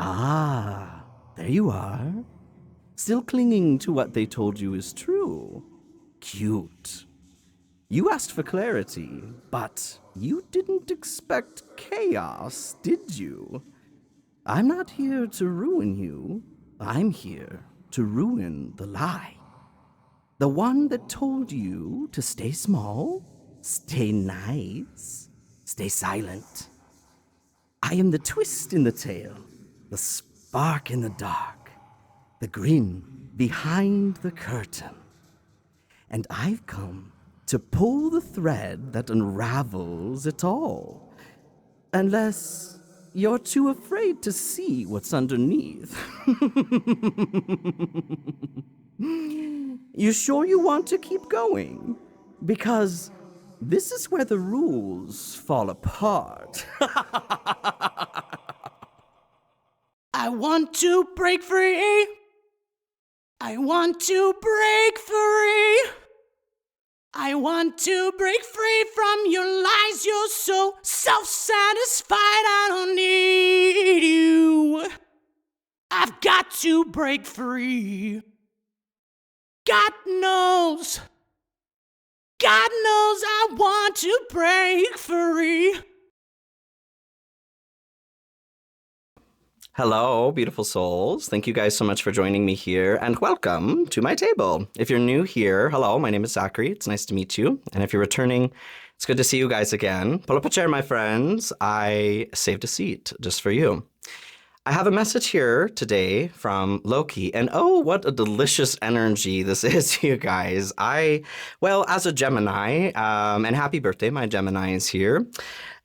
Ah, there you are. Still clinging to what they told you is true. Cute. You asked for clarity, but you didn't expect chaos, did you? I'm not here to ruin you. I'm here to ruin the lie. The one that told you to stay small, stay nice, stay silent. I am the twist in the tale, the spark in the dark, the grin behind the curtain. And I've come to pull the thread that unravels it all. Unless you're too afraid to see what's underneath. You sure you want to keep going? Because this is where the rules fall apart. I want to break free. I want to break free. I want to break free from your lies. You're so self-satisfied. I don't need you. I've got to break free. God knows I want to break free. Hello, beautiful souls. Thank you guys so much for joining me here, and welcome to my table. If you're new here, hello, my name is Zachary. It's nice to meet you. And if you're returning, it's good to see you guys again. Pull up a chair, my friends. I saved a seat just for you. I have a message here today from Loki, and oh, what a delicious energy this is, you guys. As a Gemini, and happy birthday, my Gemini is here.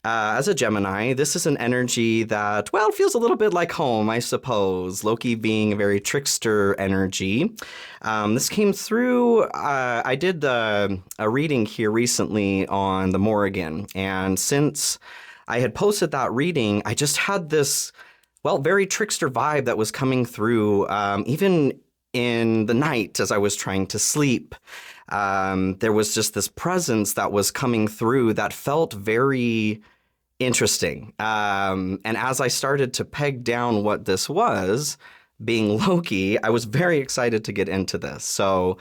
As a Gemini, this is an energy that, well, feels a little bit like home, I suppose. Loki being a very trickster energy. This came through, I did a reading here recently on the Morrigan, and since I had posted that reading, I just had this, well, very trickster vibe that was coming through, even in the night as I was trying to sleep. There was just this presence that was coming through that felt very interesting. And as I started to peg down what this was, being Loki, I was very excited to get into this. So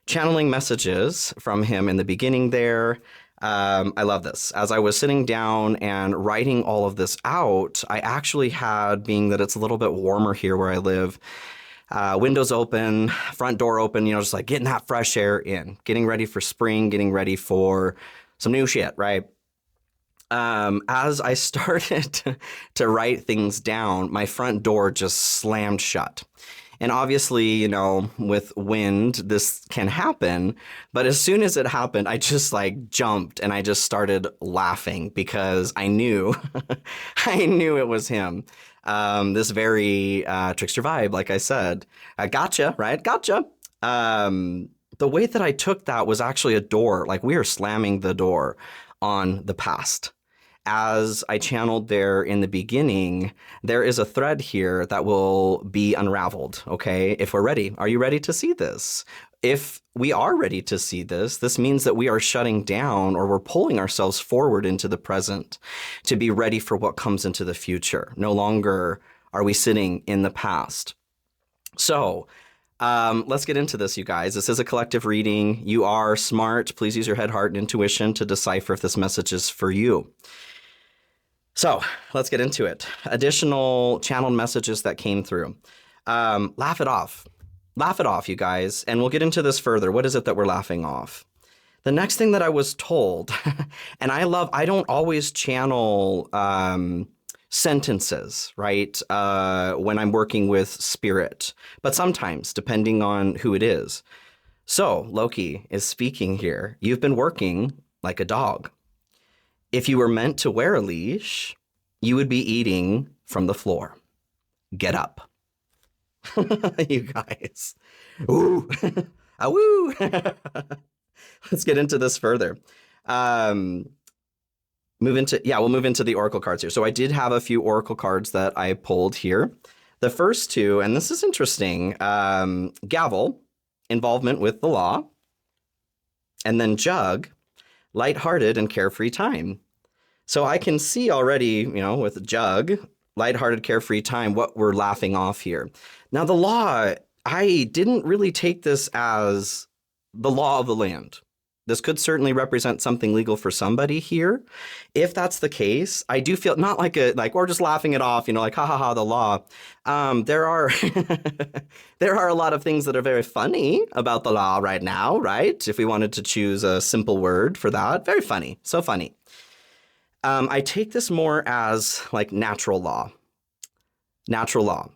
channeling messages from him in the beginning there. I love this. As I was sitting down and writing all of this out, I actually had, being that it's a little bit warmer here where I live, windows open, front door open, just like getting that fresh air in, getting ready for spring, getting ready for some new shit, right? As I started to write things down, my front door just slammed shut. And obviously, with wind, this can happen. But as soon as it happened, I just jumped and I just started laughing because I knew, I knew it was him. This very trickster vibe, like I said. Gotcha, right? Gotcha. The way that I took that was actually a door. Like we are slamming the door on the past. As I channeled there in the beginning, there is a thread here that will be unraveled, okay? If we're ready. Are you ready to see this? If we are ready to see this, this means that we are shutting down or we're pulling ourselves forward into the present to be ready for what comes into the future. No longer are we sitting in the past. So let's get into this, you guys. This is a collective reading. You are smart. Please use your head, heart, and intuition to decipher if this message is for you. So let's get into it. Additional channeled messages that came through. Laugh it off. Laugh it off, you guys. And we'll get into this further. What is it that we're laughing off? The next thing that I was told, and I don't always channel sentences, right? When I'm working with spirit, but sometimes depending on who it is. So Loki is speaking here. You've been working like a dog. If you were meant to wear a leash, you would be eating from the floor. Get up. You guys. Ooh. Woo. Let's get into this further. We'll move into the oracle cards here. So I did have a few oracle cards that I pulled here. The first two, and this is interesting, gavel, involvement with the law, and then jug, lighthearted and carefree time. So I can see already, with jug, lighthearted, carefree time, what we're laughing off here. Now, the law, I didn't really take this as the law of the land. This could certainly represent something legal for somebody here. If that's the case, I do feel not like we're just laughing it off, like ha ha ha, the law. There are there are a lot of things that are very funny about the law right now, right? If we wanted to choose a simple word for that, very funny, so funny. I take this more as like natural law. Natural law.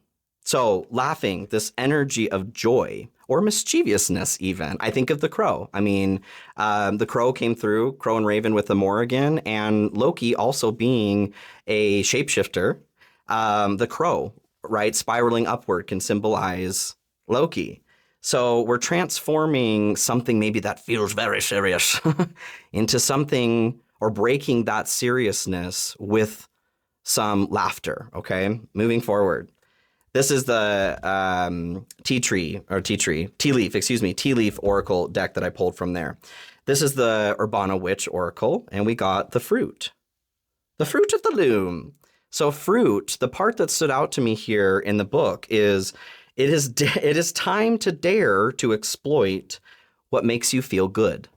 So laughing, this energy of joy or mischievousness even. I think of the crow. I mean, the crow came through, crow and raven with the Morrigan, and Loki also being a shapeshifter. The crow, right, spiraling upward can symbolize Loki. So we're transforming something maybe that feels very serious into something, or breaking that seriousness with some laughter, okay? Moving forward. This is the tea leaf oracle deck that I pulled from there. This is the Urbana Witch oracle, and we got the fruit. The fruit of the loom. So fruit, the part that stood out to me here in the book is it is time to dare to exploit what makes you feel good.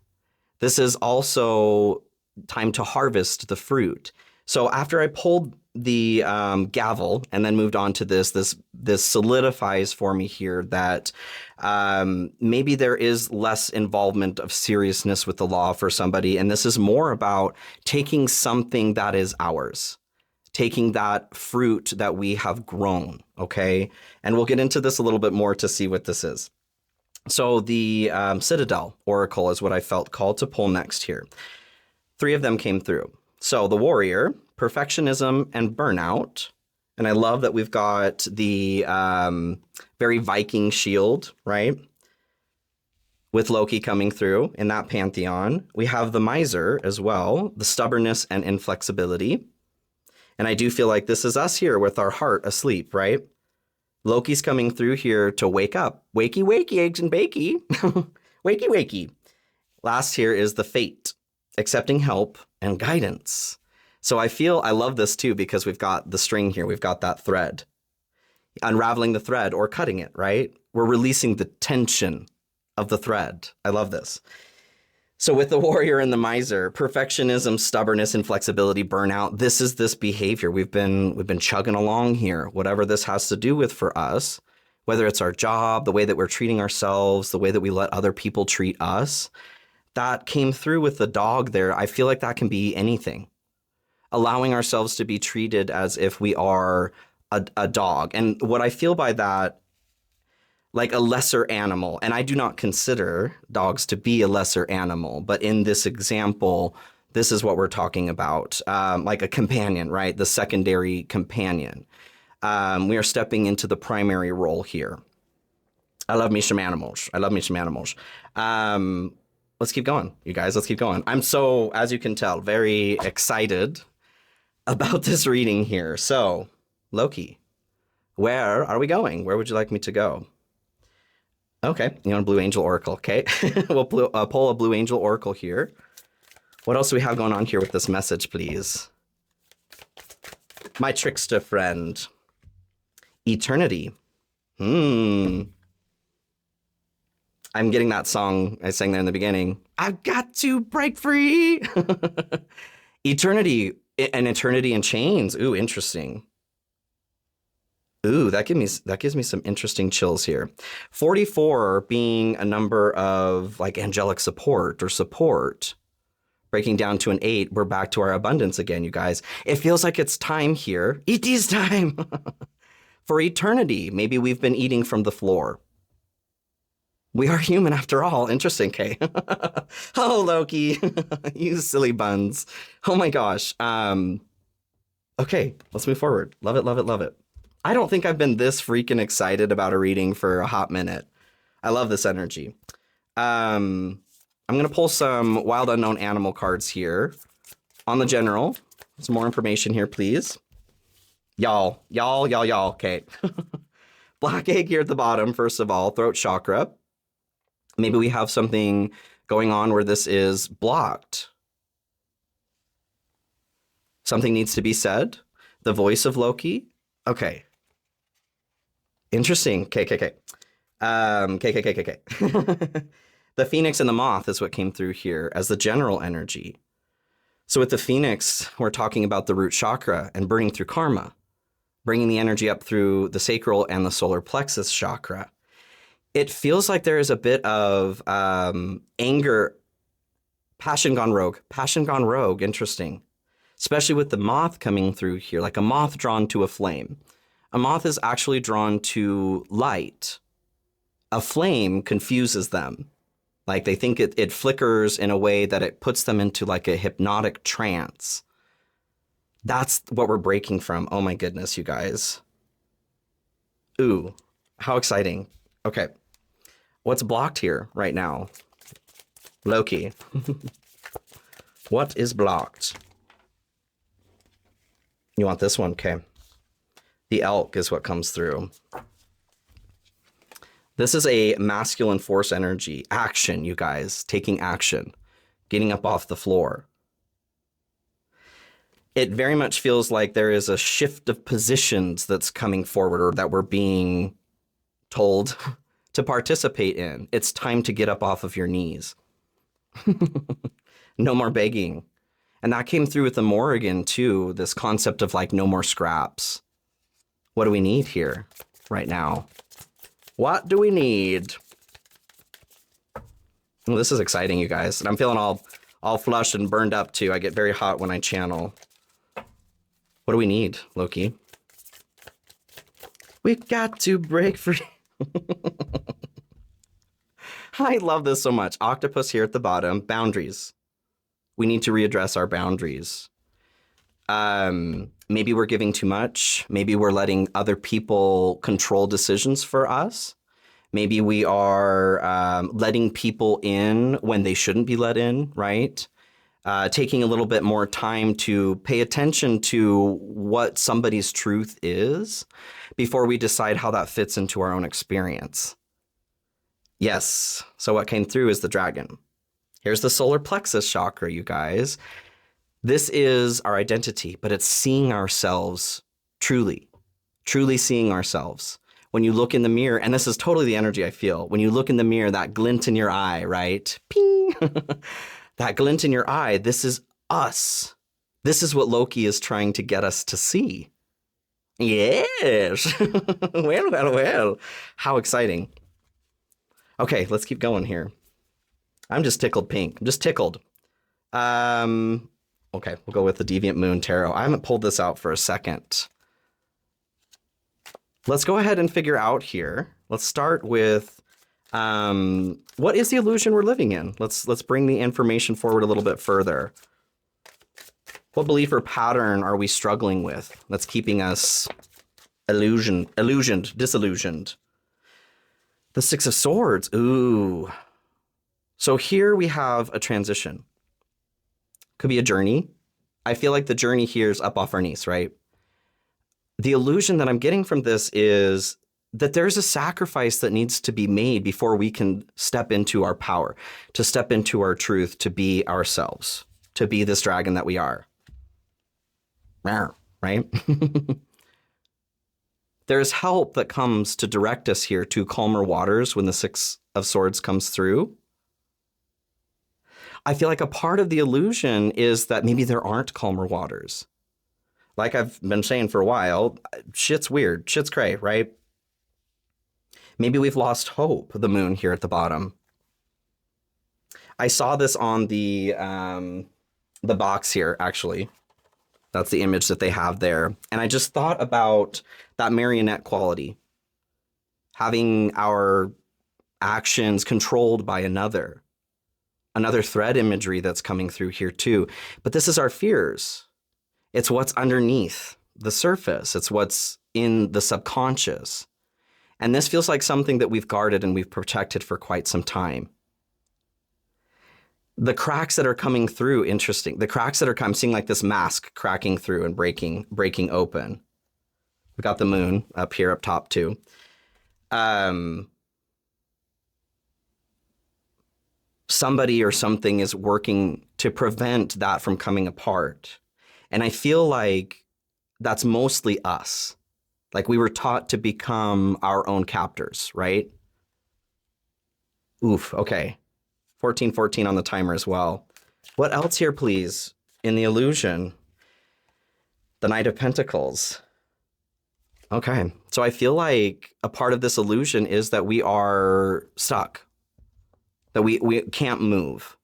This is also time to harvest the fruit. So after I pulled the gavel and then moved on to this solidifies for me here that maybe there is less involvement of seriousness with the law for somebody. And this is more about taking something that is ours, taking that fruit that we have grown. Okay. And we'll get into this a little bit more to see what this is. So the Citadel Oracle is what I felt called to pull next here. 3 of them came through. So the Warrior, Perfectionism, and Burnout. And I love that we've got the very Viking shield, right? With Loki coming through in that pantheon. We have the Miser as well, the Stubbornness and Inflexibility. And I do feel like this is us here with our heart asleep, right? Loki's coming through here to wake up. Wakey, wakey, eggs and bakey. Wakey, wakey. Last here is the Fate, accepting help and guidance. So I love this too, because we've got the string here. We've got that thread. Unraveling the thread or cutting it, right? We're releasing the tension of the thread. I love this. So with the Warrior and the Miser, perfectionism, stubbornness, inflexibility, burnout, this is this behavior. We've been chugging along here, whatever this has to do with for us, whether it's our job, the way that we're treating ourselves, the way that we let other people treat us. That came through with the dog there. I feel like that can be anything. Allowing ourselves to be treated as if we are a dog. And what I feel by that, like a lesser animal, and I do not consider dogs to be a lesser animal, but in this example, this is what we're talking about, like a companion, right? The secondary companion. We are stepping into the primary role here. I love me some animals. Let's keep going, you guys. Let's keep going. I'm so, as you can tell, very excited about this reading here. So, Loki, where are we going? Where would you like me to go? Okay, you want a Blue Angel Oracle, okay? We'll pull a Blue Angel Oracle here. What else do we have going on here with this message, please? My trickster friend. Eternity. I'm getting that song I sang there in the beginning. I've got to break free. Eternity, an eternity in chains. Ooh, interesting. Ooh, that gives me some interesting chills here. 44 being a number of like angelic support or support. Breaking down to an 8, we're back to our abundance again, you guys. It feels like it's time here. It is time for eternity. Maybe we've been eating from the floor. We are human after all. Interesting, Kay. Oh, Loki, you silly buns. Oh my gosh. Okay, let's move forward. Love it, love it, love it. I don't think I've been this freaking excited about a reading for a hot minute. I love this energy. I'm going to pull some Wild Unknown Animal cards here on the general. Some more information here, please. Y'all. Okay. Black egg here at the bottom, first of all, throat chakra. Maybe we have something going on where this is blocked. Something needs to be said. The voice of Loki. Okay. Interesting. KKK. KKKKK. The phoenix and the moth is what came through here as the general energy. So with the phoenix, we're talking about the root chakra and burning through karma, bringing the energy up through the sacral and the solar plexus chakra. It feels like there is a bit of anger, passion gone rogue. Passion gone rogue. Interesting. Especially with the moth coming through here, like a moth drawn to a flame. A moth is actually drawn to light. A flame confuses them. Like they think it flickers in a way that it puts them into like a hypnotic trance. That's what we're breaking from. Oh my goodness, you guys. Ooh, how exciting. Okay. What's blocked here right now? Loki. What is blocked? You want this one? Okay. The elk is what comes through. This is a masculine force energy. Action, you guys. Taking action. Getting up off the floor. It very much feels like there is a shift of positions that's coming forward or that we're being told to participate in. It's time to get up off of your knees. No more begging. And that came through with the Morrigan too, this concept of like no more scraps. What do we need here right now? What do we need? Well, this is exciting, you guys. And I'm feeling all flushed and burned up too. I get very hot when I channel. What do we need, Loki? We got to break free. I love this so much. Octopus here at the bottom. Boundaries. We need to readdress our boundaries. Maybe we're giving too much. Maybe we're letting other people control decisions for us. Maybe we are letting people in when they shouldn't be let in, right? Taking a little bit more time to pay attention to what somebody's truth is before we decide how that fits into our own experience. Yes. So what came through is the dragon. Here's the solar plexus chakra, you guys. This is our identity, but it's seeing ourselves truly seeing ourselves. When you look in the mirror, and this is totally the energy I feel, when you look in the mirror, that glint in your eye, right? Ping! That glint in your eye, this is us. This is what Loki is trying to get us to see. Yes. Well. How exciting. Okay, let's keep going here. I'm just tickled pink. I'm just tickled. Okay, we'll go with the Deviant Moon Tarot. I haven't pulled this out for a second. Let's go ahead and figure out here. Let's start with what is the illusion we're living in? Let's bring the information forward a little bit further. What belief or pattern are we struggling with that's keeping us disillusioned? The Six of Swords. Ooh. So here we have a transition. Could be a journey. I feel like the journey here is up off our knees, right? The illusion that I'm getting from this is that there's a sacrifice that needs to be made before we can step into our power, to step into our truth, to be ourselves, to be this dragon that we are. Right? There's help that comes to direct us here to calmer waters when the Six of Swords comes through. I feel like a part of the illusion is that maybe there aren't calmer waters. Like I've been saying for a while, shit's weird, shit's cray, right? Maybe we've lost hope, the moon here at the bottom. I saw this on the box here, actually. That's the image that they have there. And I just thought about that marionette quality. Having our actions controlled by another thread imagery that's coming through here too. But this is our fears. It's what's underneath the surface. It's what's in the subconscious. And this feels like something that we've guarded and we've protected for quite some time. The cracks that are coming through, interesting. The cracks that are I'm seeing like this mask cracking through and breaking open. We've got the moon up here, up top too. Somebody or something is working to prevent that from coming apart. And I feel like that's mostly us. Like we were taught to become our own captors, right? Oof, okay. 1414 on the timer as well. What else here, please? In the illusion, the Knight of Pentacles. Okay, so I feel like a part of this illusion is that we are stuck, that we can't move.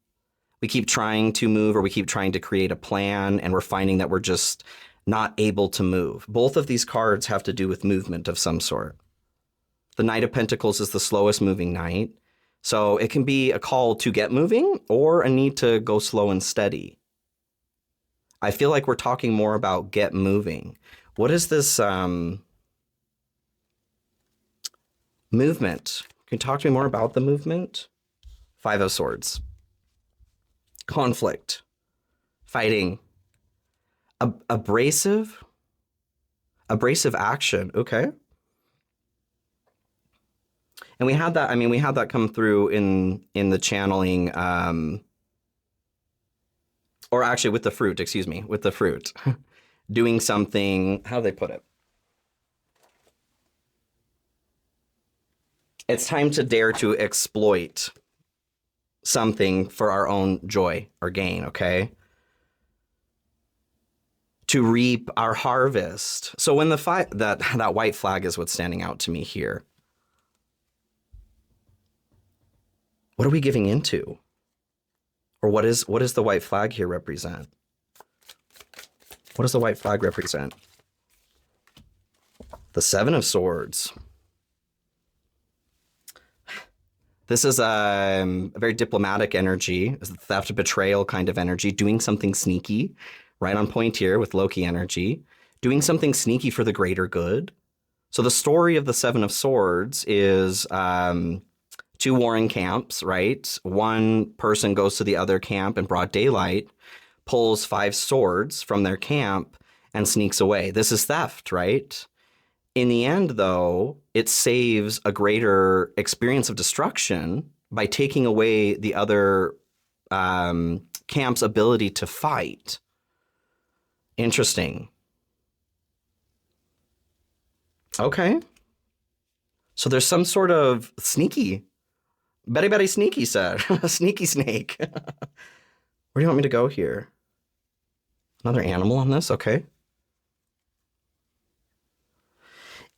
We keep trying to move, or we keep trying to create a plan, and we're finding that we're just not able to move. Both of these cards have to do with movement of some sort. The Knight of Pentacles is the slowest moving knight. So it can be a call to get moving or a need to go slow and steady. I feel like we're talking more about get moving. What is this movement? Can you talk to me more about the movement? Five of Swords. Conflict. Fighting. Abrasive action. Okay. And we had that come through in the channeling, or actually with the fruit, with the fruit. Doing something, how do they put it? It's time to dare to exploit something for our own joy or gain, okay? To reap our harvest. So when that white flag is what's standing out to me here. What are we giving into? Or what does the white flag here represent? What does the white flag represent? The Seven of Swords. This is a very diplomatic energy, theft, betrayal kind of energy, doing something sneaky, right on point here with Loki energy, doing something sneaky for the greater good. So the story of the Seven of Swords is two warring camps, right? One person goes to the other camp in broad daylight, pulls 5 swords from their camp, and sneaks away. This is theft, right? In the end, though, it saves a greater experience of destruction by taking away the other camp's ability to fight. Interesting. Okay. So there's some sort of sneaky. Betty sneaky said. Sneaky snake. Where do you want me to go here? Another animal on this? Okay.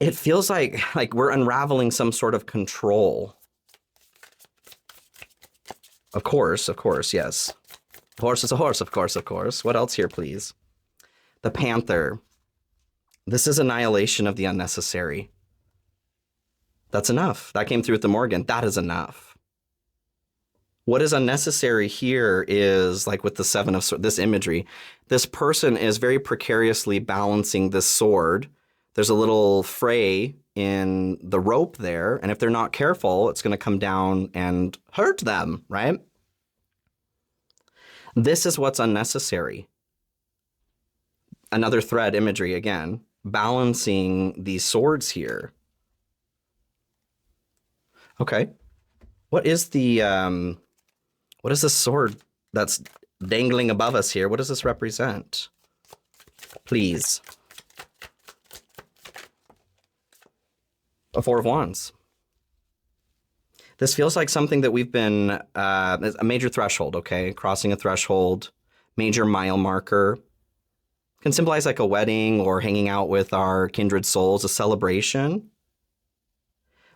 It feels like we're unraveling some sort of control. Of course, yes. Horse is a horse, of course. What else here, please? The Panther. This is annihilation of the unnecessary. That's enough. That came through with the Morgan. That is enough. What is unnecessary here is, like with the Seven of Swords, this imagery, this person is very precariously balancing this sword. There's a little fray in the rope there, and if they're not careful, it's going to come down and hurt them, right? This is what's unnecessary. Another thread imagery again, balancing these swords here. Okay. What is this sword that's dangling above us here? What does this represent? Please. A Four of Wands. This feels like something that we've been, a major threshold, okay? Crossing a threshold, major mile marker. Can symbolize like a wedding or hanging out with our kindred souls, a celebration.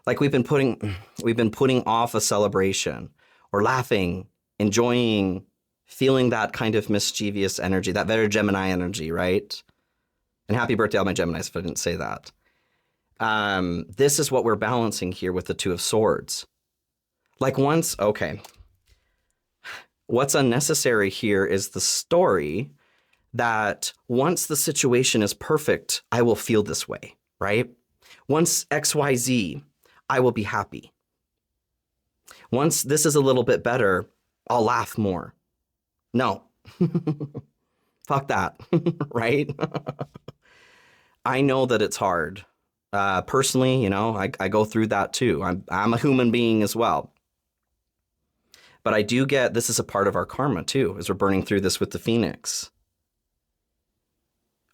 Like we've been putting off a celebration or laughing, enjoying, feeling that kind of mischievous energy, that very Gemini energy, right? And happy birthday, all my Geminis, if I didn't say that. This is what we're balancing here with the Two of Swords. Like okay. What's unnecessary here is the story that once the situation is perfect, I will feel this way, right? Once XYZ, I will be happy. Once this is a little bit better, I'll laugh more. No. Fuck that, right? I know that it's hard. Personally, I go through that too. I'm a human being as well. But I do get, this is a part of our karma too, as we're burning through this with the Phoenix.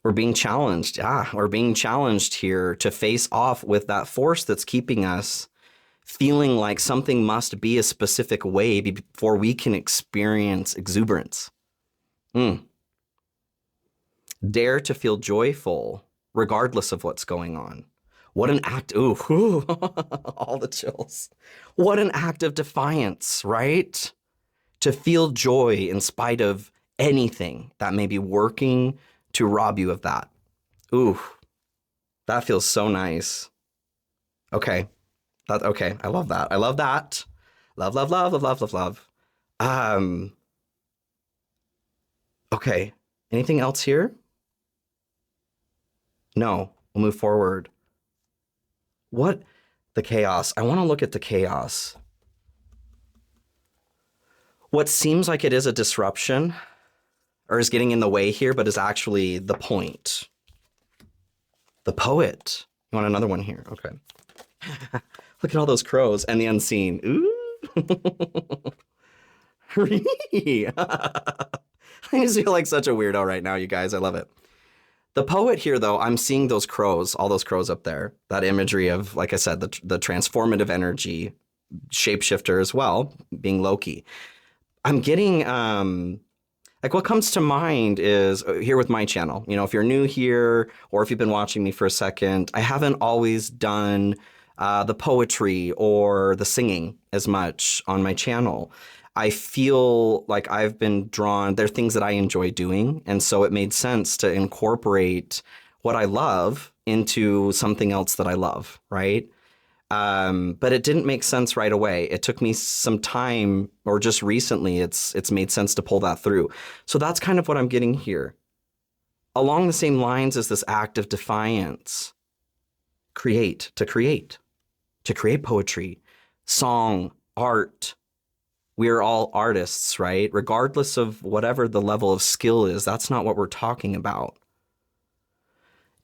We're being challenged. Yeah, we're being challenged here to face off with that force that's keeping us feeling like something must be a specific way before we can experience exuberance. Dare to feel joyful regardless of what's going on. What an act. Ooh, all the chills. What an act of defiance, right? To feel joy in spite of anything that may be working to rob you of that. Ooh, that feels so nice. Okay. Okay. I love that. I love that. Love, love, love, love, love, love, love. Okay. Anything else here? No. We'll move forward. What? The chaos. I want to look at the chaos. What seems like it is a disruption or is getting in the way here, but is actually the point. The poet. You want another one here? Okay. Look at all those crows and the unseen. Ooh. I just feel like such a weirdo right now, you guys. I love it. The poet here, though, I'm seeing those crows, all those crows up there. That imagery of, like I said, the transformative energy, shapeshifter as well, being Loki. I'm getting, like what comes to mind is here with my channel. You know, if you're new here or if you've been watching me for a second, I haven't always done the poetry or the singing as much on my channel. I feel like I've been drawn, there are things that I enjoy doing. And so it made sense to incorporate what I love into something else that I love, right? But it didn't make sense right away. It took me some time, or just recently, it's made sense to pull that through. So that's kind of what I'm getting here. Along the same lines as this act of defiance, to create poetry, song, art. We are all artists, right? Regardless of whatever the level of skill is, that's not what we're talking about.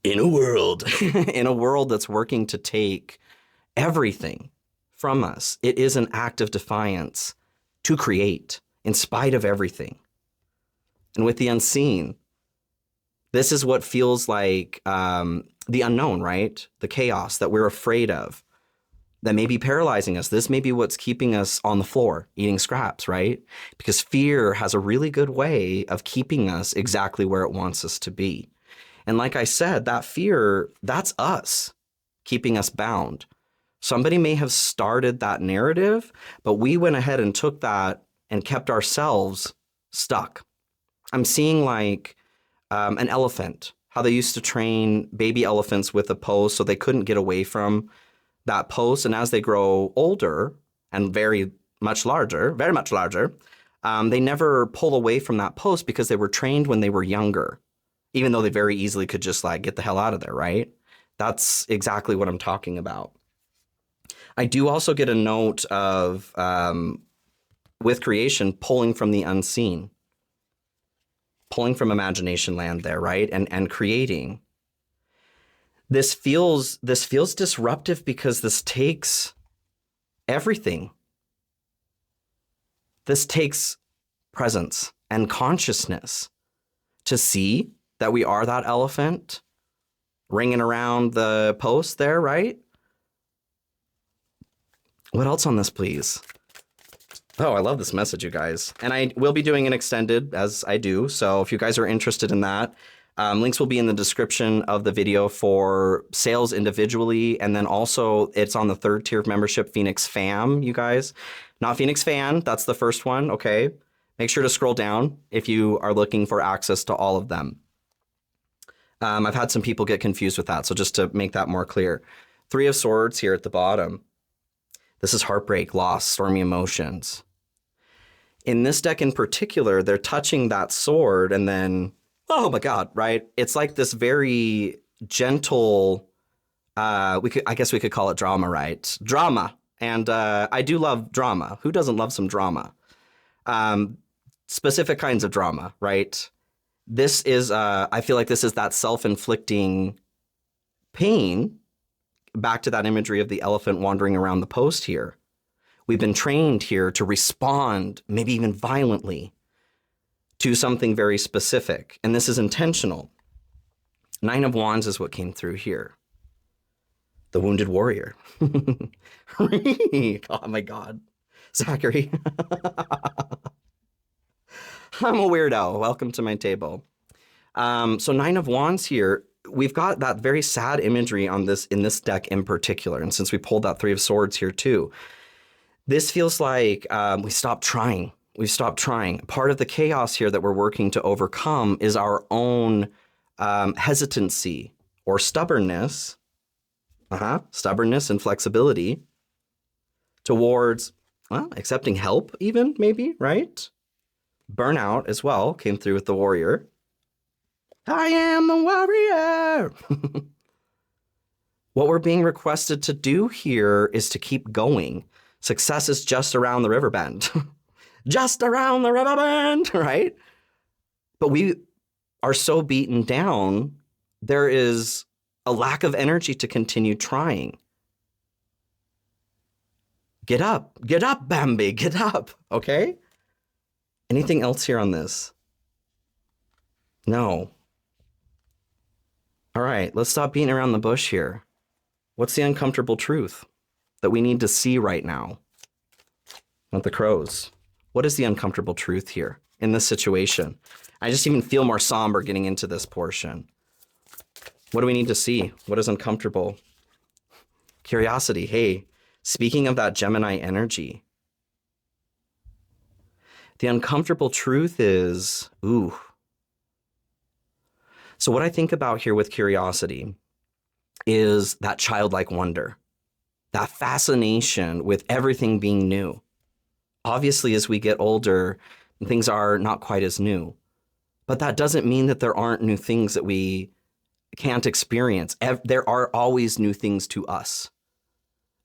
In a world, in a world that's working to take everything from us, it is an act of defiance to create in spite of everything. And with the unseen, this is what feels like the unknown, right? The chaos that we're afraid of, that may be paralyzing us. This may be what's keeping us on the floor eating scraps, right? Because fear has a really good way of keeping us exactly where it wants us to be. And like I said, that fear, that's us keeping us bound. Somebody may have started that narrative, but we went ahead and took that and kept ourselves stuck. I'm seeing like an elephant, how they used to train baby elephants with a pose so they couldn't get away from that pose. And as they grow older and very much larger, they never pull away from that pose because they were trained when they were younger, even though they very easily could just like get the hell out of there, right? That's exactly what I'm talking about. I do also get a note of, with creation, pulling from the unseen, pulling from imagination land there, right? And creating. This feels disruptive because this takes everything. This takes presence and consciousness to see that we are that elephant ringing around the post there, right? What else on this, please? Oh, I love this message, you guys. And I will be doing an extended as I do. So if you guys are interested in that, links will be in the description of the video for sales individually. And then also it's on the third tier of membership, Phoenix Fam, you guys. Not Phoenix Fan, that's the first one, okay? Make sure to scroll down if you are looking for access to all of them. I've had some people get confused with that, so just to make that more clear. Three of Swords here at the bottom. This is heartbreak, loss, stormy emotions. In this deck in particular, they're touching that sword and then, oh my God, right? It's like this very gentle, I guess we could call it drama, right? Drama. And I do love drama. Who doesn't love some drama? Specific kinds of drama, right? This is, I feel like this is that self-inflicting pain. Back to that imagery of the elephant wandering around the post here. We've been trained here to respond, maybe even violently, to something very specific. And this is intentional. Nine of Wands is what came through here. The wounded warrior. Oh my God. Zachary. I'm a weirdo. Welcome to my table. So Nine of Wands here, we've got that very sad imagery on this in this deck in particular. And since we pulled that Three of Swords here too, this feels like we stopped trying. We've stopped trying. Part of the chaos here that we're working to overcome is our own hesitancy or stubbornness. Stubbornness and flexibility towards, well, accepting help even, maybe, right? Burnout as well came through with the warrior. I am the warrior. What we're being requested to do here is to keep going. Success is just around the river bend. Just around the river bend, right? But we are so beaten down, there is a lack of energy to continue trying. Get up, Bambi, get up, okay? Anything else here on this? No. All right, let's stop beating around the bush here. What's the uncomfortable truth that we need to see right now? Not the crows. What is the uncomfortable truth here in this situation? I just even feel more somber getting into this portion. What do we need to see? What is uncomfortable? Curiosity. Hey, speaking of that Gemini energy, the uncomfortable truth is, ooh. So what I think about here with curiosity is that childlike wonder, that fascination with everything being new. Obviously, as we get older, things are not quite as new. But that doesn't mean that there aren't new things that we can't experience. There are always new things to us.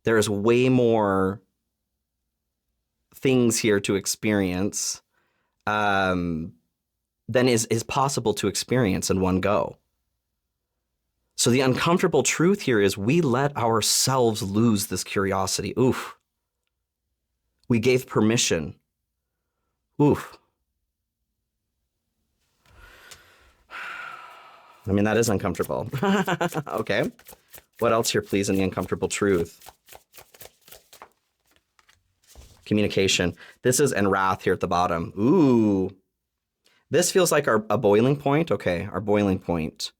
There is way more things here to experience than is possible to experience in one go. So the uncomfortable truth here is we let ourselves lose this curiosity. Oof. We gave permission. Oof. I mean, that is uncomfortable. Okay. What else here, please, in the uncomfortable truth? Communication. This is and wrath here at the bottom. Ooh. This feels like a boiling point. Okay, our boiling point.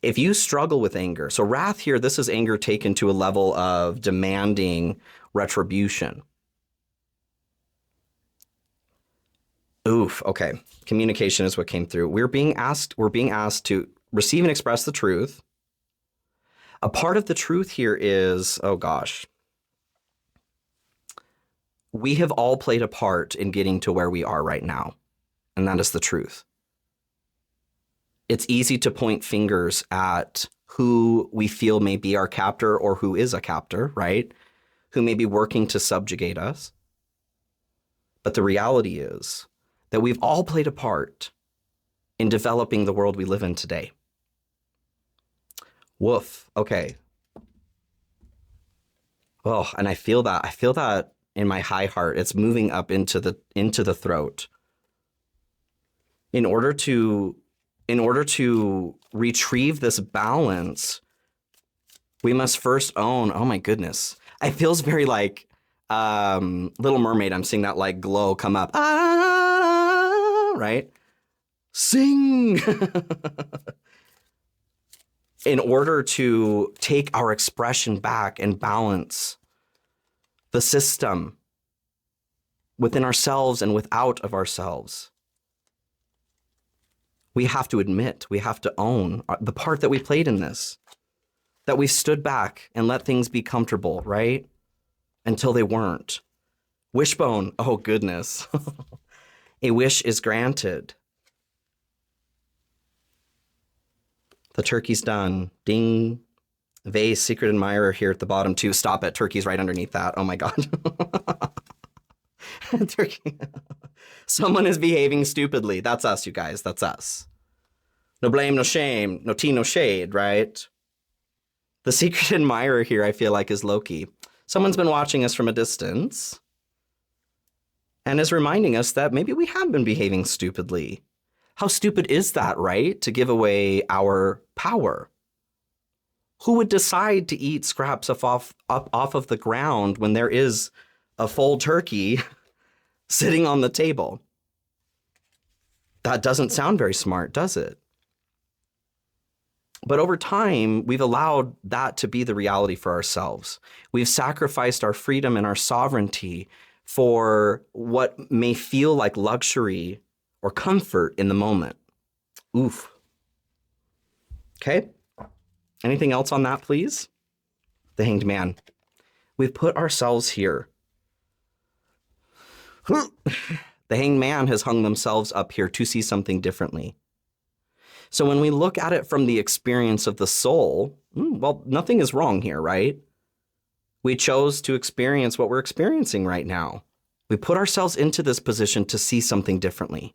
If you struggle with anger, so wrath here, this is anger taken to a level of demanding retribution. Oof, okay. Communication is what came through. We're being asked to receive and express the truth. A part of the truth here is, oh gosh, we have all played a part in getting to where we are right now. And that is the truth. It's easy to point fingers at who we feel may be our captor or who is a captor, right? Who may be working to subjugate us. But the reality is that we've all played a part in developing the world we live in today. Woof. Okay. Oh, and I feel that in my high heart. It's moving up into the throat. In order to retrieve this balance, we must first own, oh my goodness. It feels very like Little Mermaid. I'm seeing that like glow come up. Ah, right? Sing. In order to take our expression back and balance the system within ourselves and without of ourselves, we have to admit, we have to own the part that we played in this, that we stood back and let things be comfortable, right? Until they weren't. Wishbone, oh goodness. A wish is granted. The turkey's done. Ding. Vase, secret admirer here at the bottom too. Stop it. Turkey's right underneath that. Oh my God. Turkey. Someone is behaving stupidly. That's us, you guys. That's us. No blame, no shame, no tea, no shade, right? The secret admirer here, I feel like, is Loki. Someone's been watching us from a distance and is reminding us that maybe we have been behaving stupidly. How stupid is that, right? To give away our power. Who would decide to eat scraps off of the ground when there is a full turkey sitting on the table? That doesn't sound very smart, does it? But over time, we've allowed that to be the reality for ourselves. We've sacrificed our freedom and our sovereignty for what may feel like luxury or comfort in the moment. Oof. Okay. Anything else on that, please? The Hanged Man. We've put ourselves here. The Hanged Man has hung themselves up here to see something differently. So when we look at it from the experience of the soul, well, nothing is wrong here, right? We chose to experience what we're experiencing right now. We put ourselves into this position to see something differently,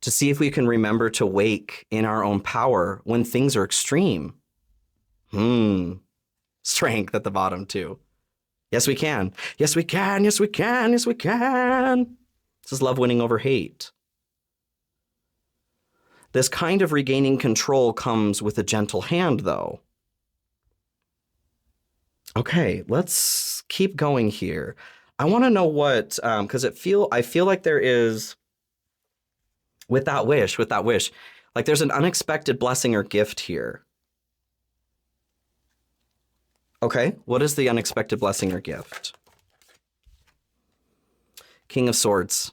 to see if we can remember to wake in our own power when things are extreme. Strength at the bottom too. Yes, we can. Yes, we can. Yes, we can. Yes, we can. This is love winning over hate. This kind of regaining control comes with a gentle hand, though. Okay, let's keep going here. I want to know what, because I feel like there is, with that wish, like there's an unexpected blessing or gift here. Okay, what is the unexpected blessing or gift? King of Swords.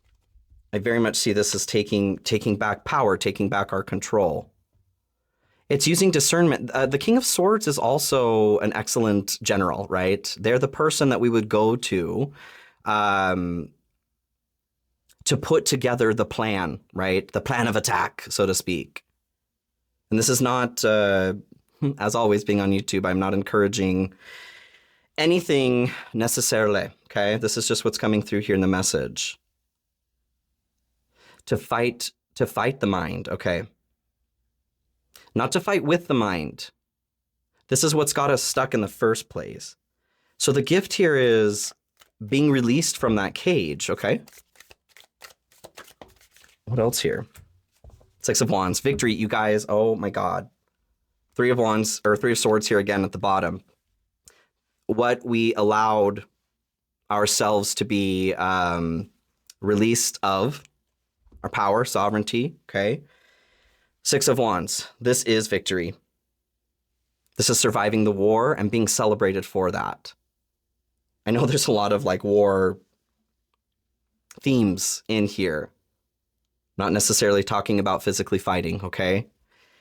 I very much see this as taking back power, taking back our control. It's using discernment. The King of Swords is also an excellent general, right? They're the person that we would go to put together the plan, right? The plan of attack, so to speak. And this is not, as always, being on YouTube, I'm not encouraging anything necessarily, okay? This is just what's coming through here in the message. To fight the mind, okay? Not to fight with the mind. This is what's got us stuck in the first place. So the gift here is being released from that cage, okay? What else here? Six of Wands. Victory, you guys. Oh my God. Three of Wands, or Three of Swords here again at the bottom. What we allowed ourselves to be released of, our power, sovereignty, okay? Six of Wands. This is victory. This is surviving the war and being celebrated for that. I know there's a lot of like war themes in here. Not necessarily talking about physically fighting, okay?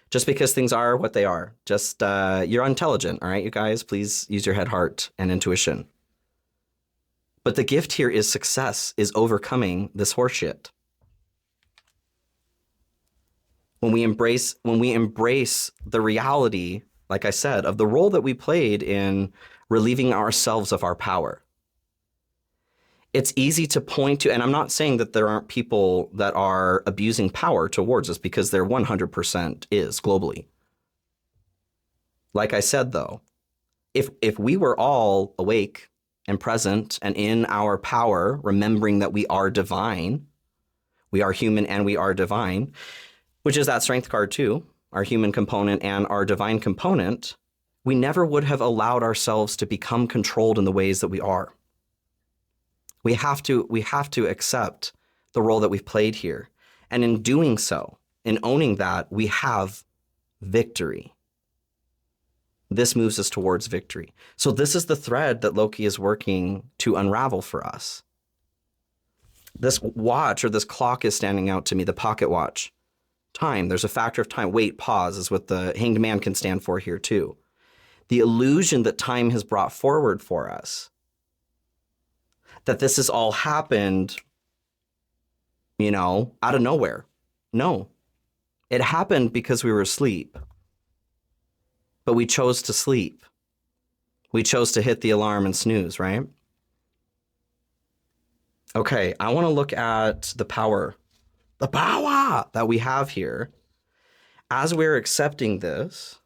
Just because things are what they are. Just, you're intelligent, all right, you guys? Please use your head, heart, and intuition. But the gift here is success, is overcoming this horseshit. When we embrace the reality, like I said, of the role that we played in relieving ourselves of our power. It's easy to point to, and I'm not saying that there aren't people that are abusing power towards us, because there 100% is globally. Like I said, though, if we were all awake and present and in our power, remembering that we are divine, we are human and we are divine, which is that strength card too, our human component and our divine component, we never would have allowed ourselves to become controlled in the ways that we are. We have to accept the role that we've played here. And in doing so, in owning that, we have victory. This moves us towards victory. So this is the thread that Loki is working to unravel for us. This watch or this clock is standing out to me, the pocket watch. Time, there's a factor of time. Wait, pause is what the Hanged Man can stand for here too. The illusion that time has brought forward for us. That this has all happened, out of nowhere. No, it happened because we were asleep. But we chose to sleep. We chose to hit the alarm and snooze, right? Okay, I want to look at the power that we have here. As we're accepting this,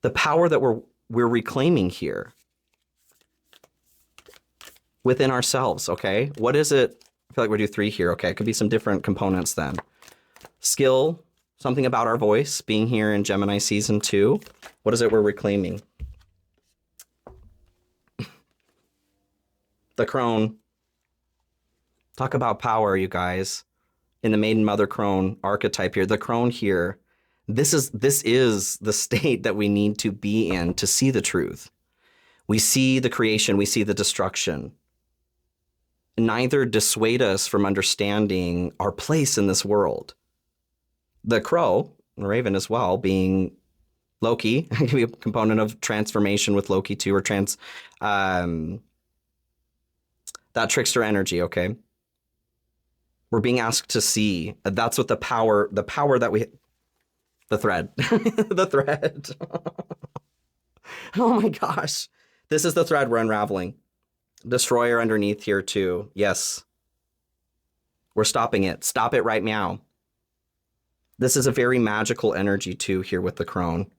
the power that we're reclaiming here within ourselves, okay? What is it? I feel like we're do 3 here. Okay, it could be some different components then. skill, something about our voice, being here in Gemini season 2. What is it we're reclaiming? The crone. Talk about power, you guys. In the maiden mother crone archetype here, the crone here, this is the state that we need to be in to see the truth. We see the creation, we see the destruction. Neither dissuade us from understanding our place in this world. The crow, the raven as well, being Loki, can be a component of transformation with Loki too, or that trickster energy, okay? We're being asked to see. That's what the power that we, the thread, the thread. Oh my gosh. This is the thread we're unraveling. Destroyer underneath here too. Yes. We're stopping it. Stop it right now. This is a very magical energy too here with the crone.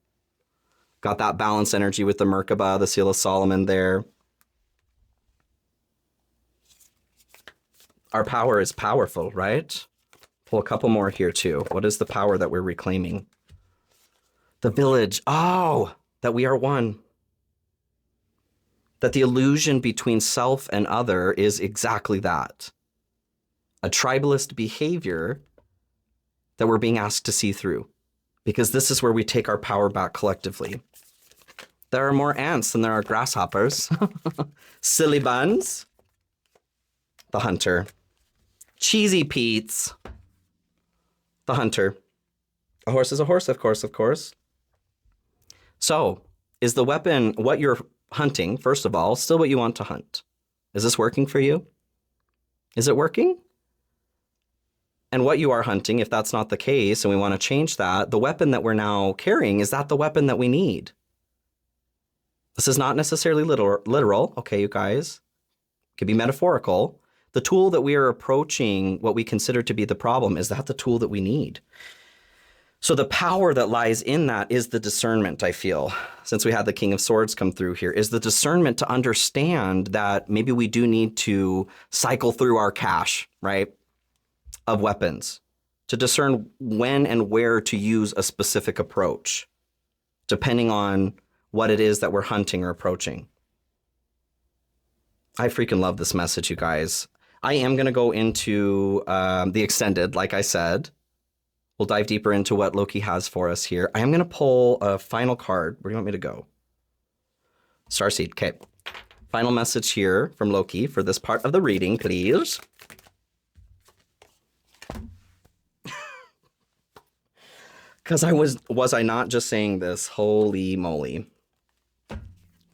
Got that balance energy with the Merkaba, the Seal of Solomon there. Our power is powerful, right? Pull a couple more here too. What is the power that we're reclaiming? The village. Oh, that we are one. That the illusion between self and other is exactly that. A tribalist behavior that we're being asked to see through. Because this is where we take our power back collectively. There are more ants than there are grasshoppers. Silly buns. The hunter. Cheesy Pete's. The hunter. A horse is a horse, of course, of course. So, is the weapon what you're hunting, first of all, still what you want to hunt? Is this working for you? Is it working? And what you are hunting, if that's not the case, and we want to change that, the weapon that we're now carrying, is that the weapon that we need? This is not necessarily literal, okay, you guys? It could be metaphorical. The tool that we are approaching what we consider to be the problem, is that the tool that we need? So the power that lies in that is the discernment, I feel, since we had the King of Swords come through here, is the discernment to understand that maybe we do need to cycle through our cache, right, of weapons, to discern when and where to use a specific approach, depending on what it is that we're hunting or approaching. I freaking love this message, you guys. I am going to go into the extended, like I said. We'll dive deeper into what Loki has for us here. I am going to pull a final card. Where do you want me to go? Starseed. Okay. Final message here from Loki for this part of the reading, please. Because was I not just saying this? Holy moly.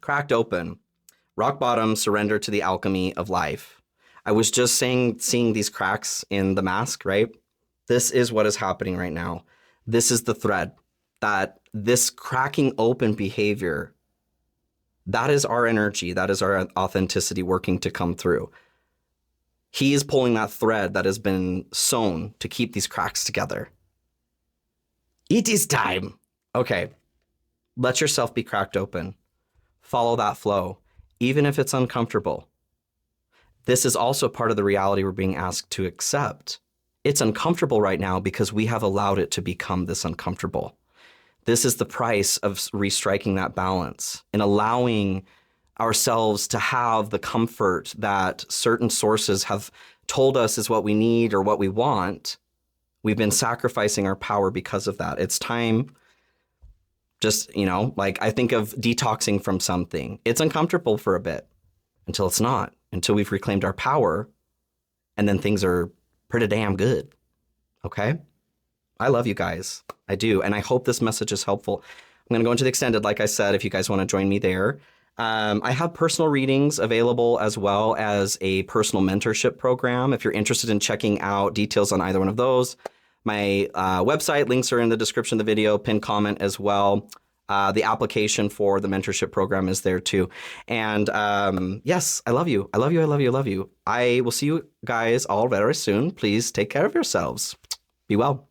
Cracked open. Rock bottom, surrender to the alchemy of life. I was just seeing these cracks in the mask, right? This is what is happening right now. This is the thread. That this cracking open behavior, that is our energy. That is our authenticity working to come through. He is pulling that thread that has been sewn to keep these cracks together. It is time. Okay. Let yourself be cracked open. Follow that flow, even if it's uncomfortable. This is also part of the reality we're being asked to accept. It's uncomfortable right now because we have allowed it to become this uncomfortable. This is the price of restriking that balance and allowing ourselves to have the comfort that certain sources have told us is what we need or what we want. We've been sacrificing our power because of that. It's time, just, like I think of detoxing from something. It's uncomfortable for a bit until it's not, until we've reclaimed our power, and then things are pretty damn good. Okay? I love you guys. I do. And I hope this message is helpful. I'm going to go into the extended, like I said, if you guys want to join me there. I have personal readings available as well as a personal mentorship program. If you're interested in checking out details on either one of those, my website links are in the description of the video, pinned comment as well. The application for the mentorship program is there too. And yes, I love you. I love you. I love you. I love you. I will see you guys all very soon. Please take care of yourselves. Be well.